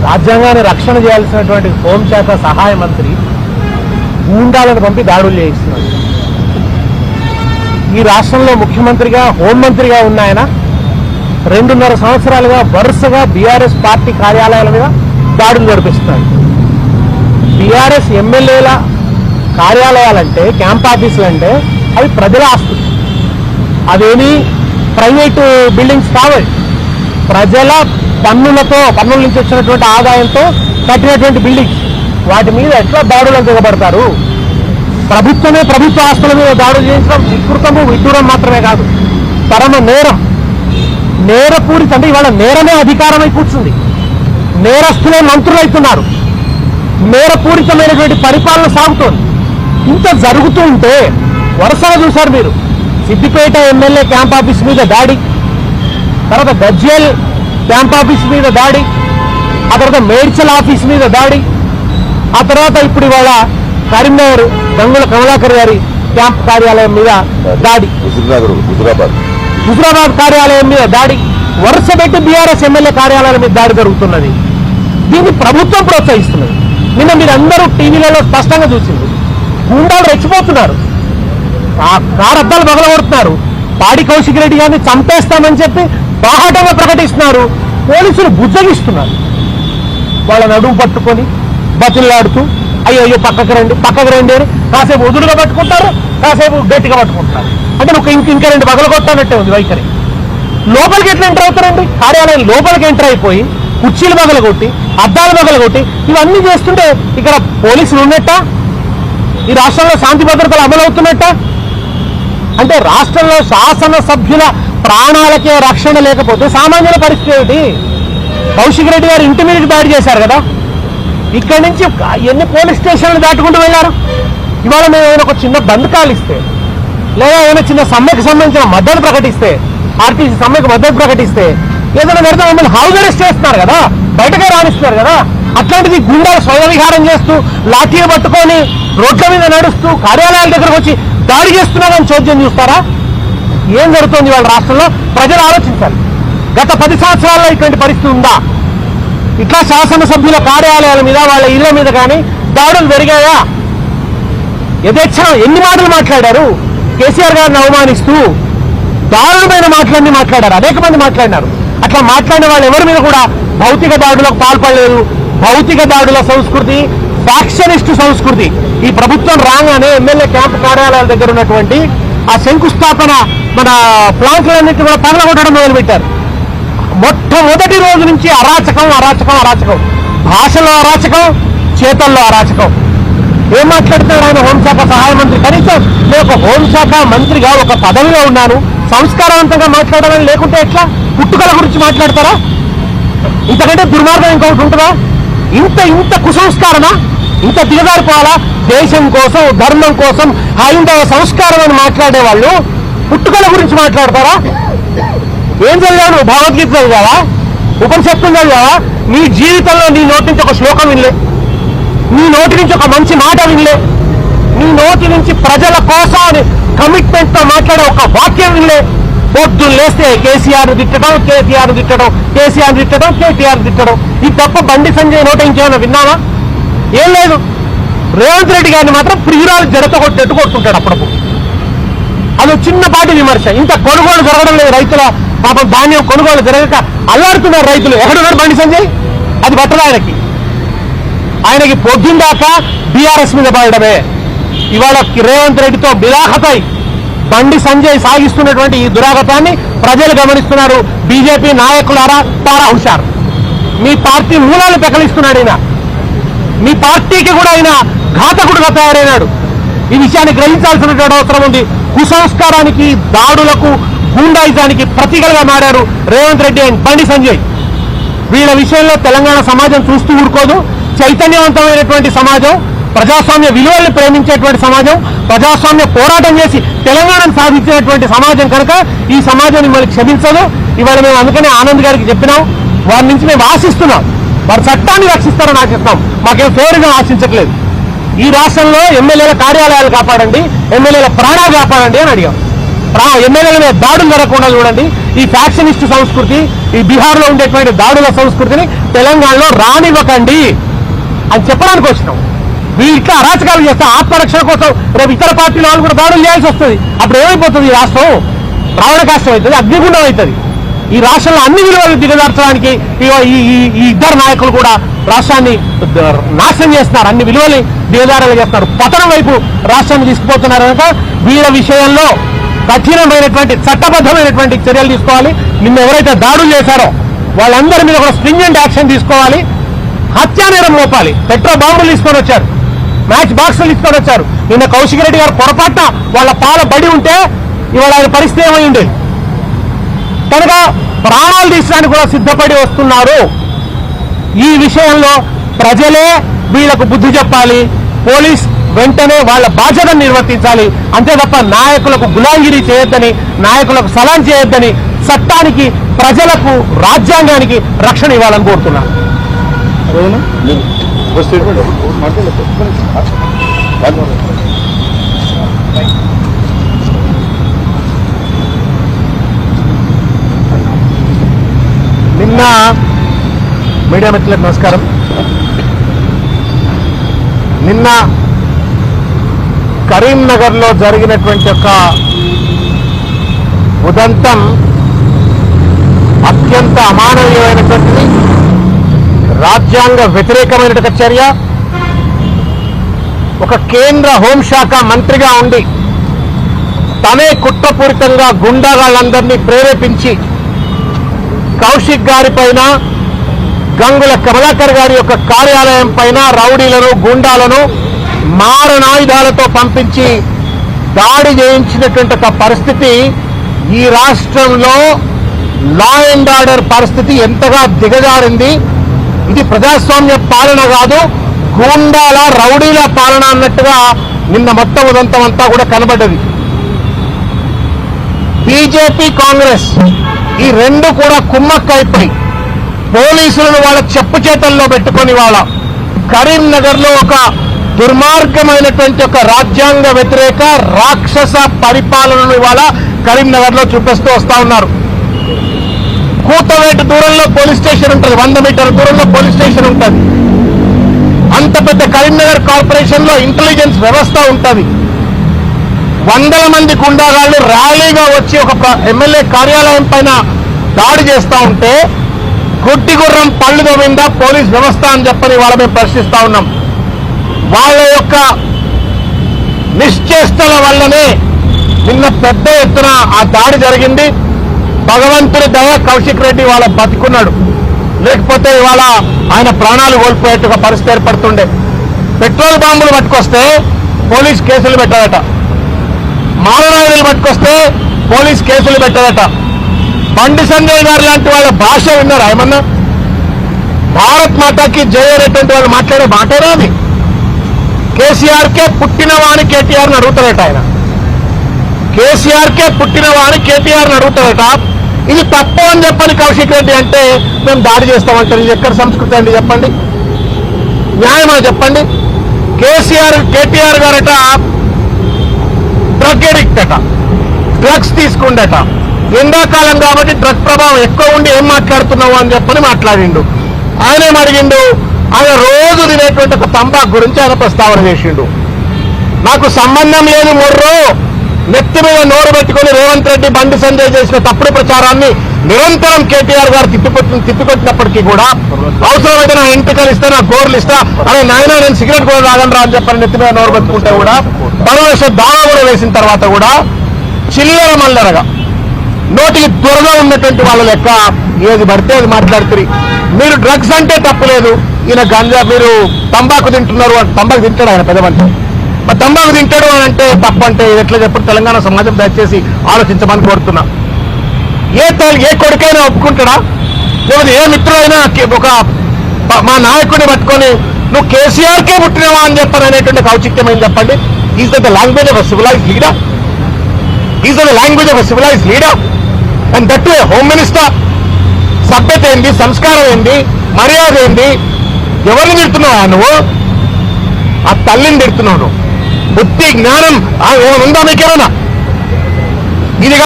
రాజ్యాంగాన్ని రక్షణ చేయాల్సినటువంటి హోంశాఖ సహాయ మంత్రి గూండాలను పంపి దాడులు చేయిస్తున్నాడు. ఈ రాష్ట్రంలో ముఖ్యమంత్రిగా హోంమంత్రిగా ఉన్న ఆయన 2.5 సంవత్సరాలుగా వరుసగా బీఆర్ఎస్ పార్టీ కార్యాలయాల మీద దాడులు జరిపిస్తున్నాడు. బీఆర్ఎస్ ఎమ్మెల్యేల కార్యాలయాలంటే క్యాంప్ ఆఫీసులు అంటే అవి ప్రజల ఆస్తులు, అదేమి ప్రైవేటు బిల్డింగ్స్ కావాలి. ప్రజల పన్నుల నుంచి వచ్చినటువంటి ఆదాయంతో కట్టినటువంటి బిల్డింగ్స్, వాటి మీద ఎట్లా దాడులు దిగబడతారు? ప్రభుత్వమే ప్రభుత్వ ఆస్తుల మీద దాడులు చేయించడం వికృతము విడ్డూరం మాత్రమే కాదు, పరమ నేరం. నేరపూరిత అంటే ఇవాళ నేరమే అధికారమై కూర్చుంది, నేరస్తులే మంత్రులు అవుతున్నారు, నేరపూరితమైనటువంటి పరిపాలన సాగుతోంది. ఇంత జరుగుతూ ఉంటే వరుసగా చూశారు మీరు. సిద్దిపేట ఎమ్మెల్యే క్యాంప్ ఆఫీస్ మీద దాడి, తర్వాత గజ్వేల్ క్యాంప్ ఆఫీస్ మీద దాడి, ఆ తర్వాత మేడ్చల్ ఆఫీస్ మీద దాడి, ఆ తర్వాత ఇప్పుడు ఇవాళ కరీంనగర్ గంగుల కమలాకర్ గారి క్యాంప్ కార్యాలయం మీద దాడి, హుజురాబాద్ కార్యాలయం మీద దాడి, వరుస పెట్టి బీఆర్ఎస్ ఎమ్మెల్యే కార్యాలయాల మీద దాడి జరుగుతున్నది. దీన్ని ప్రభుత్వం ప్రోత్సహిస్తున్నది. నిన్న మీరందరూ టీవీలలో స్పష్టంగా చూసింది. గుండాలు రెచ్చిపోతున్నారు, ఆ కారు అద్దాలు పగలగొడుతున్నారు, పాడి కౌశిక్ రెడ్డి గారిని చంపేస్తామని చెప్పి బాహాటంగా ప్రకటిస్తున్నారు. పోలీసులు బుజ్జగిస్తున్నారు. వాళ్ళ నడుము పట్టుకొని బతుల్లాడుతూ అయ్యో పక్కకు రండి అని కాసేపు వదులుగా పట్టుకుంటారు, కాసేపు గట్టిగా పట్టుకుంటారు. అంటే నువ్వు ఇంకా 2 పగలు కొట్టానట్టే ఉంది వైఖరి. లోపలికి ఎట్లా ఎంటర్ అవుతారండి? కార్యాలయం లోపలికి ఎంటర్ అయిపోయి కుర్చీలు పగలగొట్టి అద్దాలు పగలగొట్టి ఇవన్నీ చేస్తుంటే ఇక్కడ పోలీసులు ఉన్నట్ట? ఈ రాష్ట్రంలో శాంతి భద్రతలు అమలవుతున్నట్ట? అంటే రాష్ట్రంలో శాసనసభ్యుల ప్రాణాలకే రక్షణ లేకపోతే సామాన్యుల పరిస్థితి ఏమిటి? కౌశిక్ రెడ్డి గారు ఇంటి మీదకి దాడి చేశారు కదా, ఇక్కడి నుంచి ఎన్ని పోలీస్ స్టేషన్లు దాటుకుంటూ వెళ్ళారు. ఇవాళ మేము ఏమైనా ఒక చిన్న బంధకాలు ఇస్తే, లేదా ఏమైనా చిన్న సమ్మెకు సంబంధించిన మద్దతు ప్రకటిస్తే, ఆర్టీసీ సమ్మెకు మద్దతు ప్రకటిస్తే ఏదైనా పెడితే మమ్మల్ని హౌస్ అరెస్ట్ చేస్తున్నారు కదా, బయటకే రాణిస్తున్నారు కదా. అట్లాంటిది గుండాలు స్వయ విహారం చేస్తూ లాఠీలు పట్టుకొని రోడ్ల మీద నడుస్తూ కార్యాలయాల దగ్గరకు వచ్చి దాడి చేస్తున్నారని చోద్యం చూస్తారా? ఏం జరుగుతుంది వాళ్ళ రాష్ట్రంలో? ప్రజలు ఆలోచించాలి. గత 10 సంవత్సరాల్లో ఇటువంటి పరిస్థితి ఉందా? ఇట్లా శాసనసభ్యుల కార్యాలయాల మీద వాళ్ళ ఇళ్ల మీద కానీ దాడులు జరిగాయా? యథేచ్ఛగా ఎన్ని మాటలు మాట్లాడారు? కేసీఆర్ గారిని అవమానిస్తూ దారుణమైన మాటలన్నీ మాట్లాడారు, అనేక మంది మాట్లాడినారు. అట్లా మాట్లాడిన వాళ్ళు ఎవరి మీద కూడా భౌతిక దాడులకు పాల్పడలేదు. భౌతిక దాడుల సంస్కృతి, ఫ్యాక్షనిస్టు సంస్కృతి ఈ ప్రభుత్వం రాగానే ఎమ్మెల్యే క్యాంపు కార్యాలయాల దగ్గర ఉన్నటువంటి ఆ శంకుస్థాపన మన ప్లాంట్లన్నింటినీ కూడా పగలగొట్టడం మొదలుపెట్టారు. మొట్టమొదటి రోజు నుంచి అరాచకం అరాచకం అరాచకం, భాషలో అరాచకం, చేతల్లో అరాచకం. ఏం మాట్లాడుతున్నాడు ఆయన హోంశాఖ సహాయ మంత్రి? కనీసం నేను ఒక హోంశాఖ మంత్రిగా ఒక పదవిలో ఉన్నాను, సంస్కారవంతంగా మాట్లాడాలని లేకుంటే ఎట్లా? పుట్టుకల గురించి మాట్లాడతారా? ఇంతకంటే దుర్మార్గం ఇంకొకటి ఉంటుందా? ఇంత కుసంస్కారమా? ఇంత దిగజారిపోవాలా? దేశం కోసం, ధర్మం కోసం, హైందవ సంస్కారం అని మాట్లాడే వాళ్ళు పుట్టుకల గురించి మాట్లాడతారా? ఏం చదివాను? భగవద్గీత చదివావా? ఉపనిషత్తులు చదివావా? నీ జీవితంలో నీ నోటి నుంచి ఒక శ్లోకం వినలే, నీ నోటి నుంచి ఒక మంచి మాట వినలే, నీ నోటి నుంచి ప్రజల కోసం అని కమిట్మెంట్ తో మాట్లాడే ఒక వాక్యం వినలే. పొద్దున్న లేస్తే కేసీఆర్ తిట్టడం, కేటీఆర్ తిట్టడం, కేసీఆర్ తిట్టడం, కేటీఆర్ తిట్టడం. ఈ తప్ప బండి సంజయ్ నోట ఇంకేమైనా విన్నావా? ఏం లేదు. రేవంత్ రెడ్డి గారిని మాత్రం ప్రియురాలు జడతో కొట్టేట్టు కొడుతుంటాడు అప్పుడప్పుడు. అది చిన్నపాటి విమర్శ. ఇంత కొనుగోలు జరగడం లేదు, రైతుల పాపం ధాన్యం కొనుగోలు జరగక అల్లాడుతున్నారు రైతులు. ఎక్కడున్నారు బండి సంజయ్? అది పట్టదు ఆయనకి పొద్దుందాకా బీఆర్ఎస్ మీద పడడమే. ఇవాళ రేవంత్ రెడ్డితో బిలాహతై బండి సంజయ్ సాగిస్తున్నటువంటి ఈ దురాగతాన్ని ప్రజలు గమనిస్తున్నారు. బీజేపీ నాయకులారా తారా హుషారు. మీ పార్టీ మూలాలు పెకలిస్తున్నాడు ఈయన. మీ పార్టీకి కూడా ఆయన ఘాతకుడుగా తయారైనాడు. ఈ విషయాన్ని గ్రహించాల్సినటువంటి అవసరం ఉంది. కుసంస్కారానికి, దాడులకు, గూండాయిజానికి ప్రతీకలుగా మారారు రేవంత్ రెడ్డి అండ్ బండి సంజయ్. వీళ్ళ విషయంలో తెలంగాణ సమాజం చూస్తూ ఊరుకోదు. చైతన్యవంతమైనటువంటి సమాజం, ప్రజాస్వామ్య విలువల్ని ప్రేమించేటువంటి సమాజం, ప్రజాస్వామ్య పోరాటం చేసి తెలంగాణను సాధించినటువంటి సమాజం కనుక ఈ సమాజం మిమ్మల్ని క్షమించదు. ఇవాళ మేము అందుకనే ఆనంద్ గారికి చెప్పినాం, వారి నుంచి మేము ఆశిస్తున్నాం, వారు చట్టాన్ని రక్షిస్తారని ఆశిస్తాం, మాకేం ఫేవర్గా ఆశించట్లేదు. ఈ రాష్ట్రంలో ఎమ్మెల్యేల కార్యాలయాలు కాపాడండి, ఎమ్మెల్యేల ప్రాణాలు కాపాడండి అని అడిగాం. ఎమ్మెల్యేల మీద దాడులు జరగకుండా చూడండి. ఈ ఫ్యాక్షనిస్ట్ సంస్కృతి, ఈ బీహార్లో ఉండేటువంటి దాడుల సంస్కృతిని తెలంగాణలో రానివ్వకండి అని చెప్పడానికి వచ్చినాం. వీళ్ళకి అరాచకాలు చేస్తే ఆత్మరక్షణ కోసం రేపు ఇతర పార్టీల వాళ్ళు కూడా దాడులు చేయాల్సి వస్తుంది. అప్పుడు ఏమైపోతుంది? ఈ రాష్ట్రం రావణ కాష్టం అవుతుంది, అగ్నిగుండం అవుతుంది. ఈ రాష్ట్రంలో అన్ని విలువలు దిగజార్చడానికి ఈ ఇద్దరు నాయకులు కూడా రాష్ట్రాన్ని నాశనం చేస్తున్నారు, అన్ని విలువలు దిగజారలు చేస్తున్నారు, పతనం వైపు రాష్ట్రాన్ని తీసుకుపోతున్నారు. కనుక వీళ్ళ విషయంలో కఠినమైనటువంటి చట్టబద్ధమైనటువంటి చర్యలు తీసుకోవాలి. నిన్న ఎవరైతే దాడులు చేశారో వాళ్ళందరి మీద కూడా స్ట్రింజెంట్ యాక్షన్ తీసుకోవాలి. హత్యానేరం మోపాలి. పెట్రోల్ బాంబులు తీసుకొని వచ్చారు, మ్యాచ్ బాక్సులు తీసుకొని వచ్చారు. నిన్న కౌశిక్ రెడ్డి గారు పొరపాటున వాళ్ళ పాల బడి ఉంటే ఇవాళ ఆయన పరిస్థితి ఏమై ఉండేది. కనుక ప్రాణాలు తీసడానికి కూడా సిద్ధపడి వస్తున్నారు. ఈ విషయంలో ప్రజలే వీళ్లకు బుద్ధి చెప్పాలి. పోలీస్ వెంటనే వాళ్ళ బాధ్యతను నిర్వర్తించాలి. అంతే తప్ప నాయకులకు గులాంగిరి చేయొద్దని, నాయకులకు సలాం చేయొద్దని, చట్టానికి, ప్రజలకు, రాజ్యాంగానికి రక్షణ ఇవ్వాలని కోరుతున్నాను. నిన్న మీడియా మిత్రులకు నమస్కారం. నిన్న కరీంనగర్లో జరిగినటువంటి ఒక ఉదంతం అత్యంత అమానవీయమైనటువంటిది, రాజ్యాంగ వ్యతిరేకమైనటువంటి చర్య. ఒక కేంద్ర హోంశాఖ మంత్రిగా ఉండి తనే కుట్రపూరితంగా గుండాగాళ్ళందరినీ ప్రేరేపించి కౌశిక్ గారి పైన, గంగుల కమలాకర్ గారి యొక్క కార్యాలయం పైన రౌడీలను, గుండాలను మారణాయుధాలతో పంపించి దాడి చేయించినటువంటి ఒక పరిస్థితి. ఈ రాష్ట్రంలో లా అండ్ ఆర్డర్ పరిస్థితి ఎంతగా దిగజారింది. ఇది ప్రజాస్వామ్య పాలన కాదు, గూండాల, రౌడీల పాలన అన్నట్టుగా నిన్న మొత్తం ఉదంతం అంతా కూడా కనబడ్డది. బీజేపీ, కాంగ్రెస్ ఈ రెండు కూడా కుమ్మక్కైపోయి పోలీసులను వాళ్ళ చెప్పు చేతల్లో పెట్టుకొని వాళ్ళ కరీంనగర్లో ఒక దుర్మార్గమైనటువంటి ఒక రాజ్యాంగ వ్యతిరేక రాక్షస పరిపాలనను ఇవాళ కరీంనగర్లో చూపిస్తూ వస్తా ఉన్నారు. కూతవేటు దూరంలో పోలీస్ స్టేషన్ ఉంటుంది, 100 మీటర్ల దూరంలో పోలీస్ స్టేషన్ ఉంటుంది. అంత పెద్ద కరీంనగర్ కార్పొరేషన్ లో ఇంటెలిజెన్స్ వ్యవస్థ ఉంటుంది. వందల మంది గుండాగాళ్లు ర్యాలీగా వచ్చి ఒక ఎమ్మెల్యే కార్యాలయం పైన దాడి చేస్తా ఉంటే గుడ్డి గుర్రం పళ్ళు దొమిందా పోలీస్ వ్యవస్థ అని చెప్పని వాళ్ళ మేము ప్రశ్నిస్తా ఉన్నాం. వాళ్ళ యొక్క నిశ్చేష్టల వల్లనే నిన్న పెద్ద ఎత్తున ఆ దాడి జరిగింది. భగవంతుడి దయ, కౌశిక్ రెడ్డి వాళ్ళ బతికున్నాడు, లేకపోతే ఇవాళ ఆయన ప్రాణాలు కోల్పోయేట్టుగా పరిస్థితి ఏర్పడుతుండే. పెట్రోల్ బాంబులు పట్టుకొస్తే పోలీస్ కేసులు పెట్టారట, మారణాయుధాలు పట్టుకొస్తే పోలీస్ కేసులు పెట్టారట. బండి సంజయ్ గారు లాంటి వాళ్ళ భాష విన్నారా ఏమన్నా? భారత్ మాతాకి జై అనేటువంటి వాళ్ళు మాట్లాడే మాటేనా అది? కేసీఆర్కే పుట్టినవాని కేటీఆర్ని అడుగుతారట ఆయన. కేసీఆర్కే పుట్టినవాని కేటీఆర్ని అడుగుతారట. ఇది తప్పు అని చెప్పని కౌశిక్ రెడ్డి అంటే మేము దాడి చేస్తామంటే ఇది ఎక్కడ సంస్కృతి అండి చెప్పండి? న్యాయమా చెప్పండి? కేటీఆర్ గారట డ్రగ్ ఎడిక్ట్ అట, డ్రగ్స్ తీసుకుండట. ఎండాకాలం కాబట్టి డ్రగ్ ప్రభావం ఎక్కువ ఉండి ఏం మాట్లాడుతున్నావు అని చెప్పని మాట్లాడిండు. ఆయనేం అడిగిండు? ఆయన రోజు తినేటువంటి ఒక తంబాకు గురించి ఆయన ప్రస్తావన చేసిండు. నాకు సంబంధం లేదు మొర్రో, నెత్తి మీద నోరు పెట్టుకుని రేవంత్ రెడ్డి, బండి సంజయ్ చేసిన తప్పుడు ప్రచారాన్ని నిరంతరం కేటీఆర్ గారు తిప్పికొట్టినప్పటికీ కూడా అవసరమైతే నా ఎంపికలు ఇస్తా, నా గోర్లు ఇస్తా, అదే నాయన నేను సిగరెట్ కూడా తాగను అని చెప్పని నెత్తి మీద నోరు పెట్టుకుంటే కూడా పరవేశ దావా కూడా వేసిన తర్వాత కూడా చిల్లర మల్లరగా నోటికి దూరంగా ఉన్నటువంటి వాళ్ళ లెక్క ఏది పడితే అది మాట్లాడుతుంది. మీరు డ్రగ్స్ అంటే తప్పులేదు, ఈయన గంజా, మీరు తంబాకు తింటున్నారు, తంబాకు తింటాడు ఆయన పెద్దమంటే, మరి తంబాకు తింటాడు అని అంటే తప్పు అంటే ఎట్లా చెప్పు? తెలంగాణ సమాజం దయచేసి ఆలోచించమని కోరుతున్నా. ఏ కొడుకైనా ఒప్పుకుంటాడా? లేకపోతే ఏ మిత్రుడైనా ఒక మా నాయకుడిని పట్టుకొని నువ్వు కేసీఆర్కే పుట్టినవా అని చెప్పని అనేటువంటి ఔచిత్యమైంది చెప్పండి? Is the language of civilized leader? Is the language of civilized leader? And that home minister. సభ్యత ఏంది, సంస్కారం ఏంది, మర్యాద ఏంది? ఎవరిని తిడుతున్నావా నువ్వు? ఆ తల్లిని తిడుతున్నావు నువ్వు. బుద్ధి జ్ఞానం ఉందా మీకేమన్నా? ఇది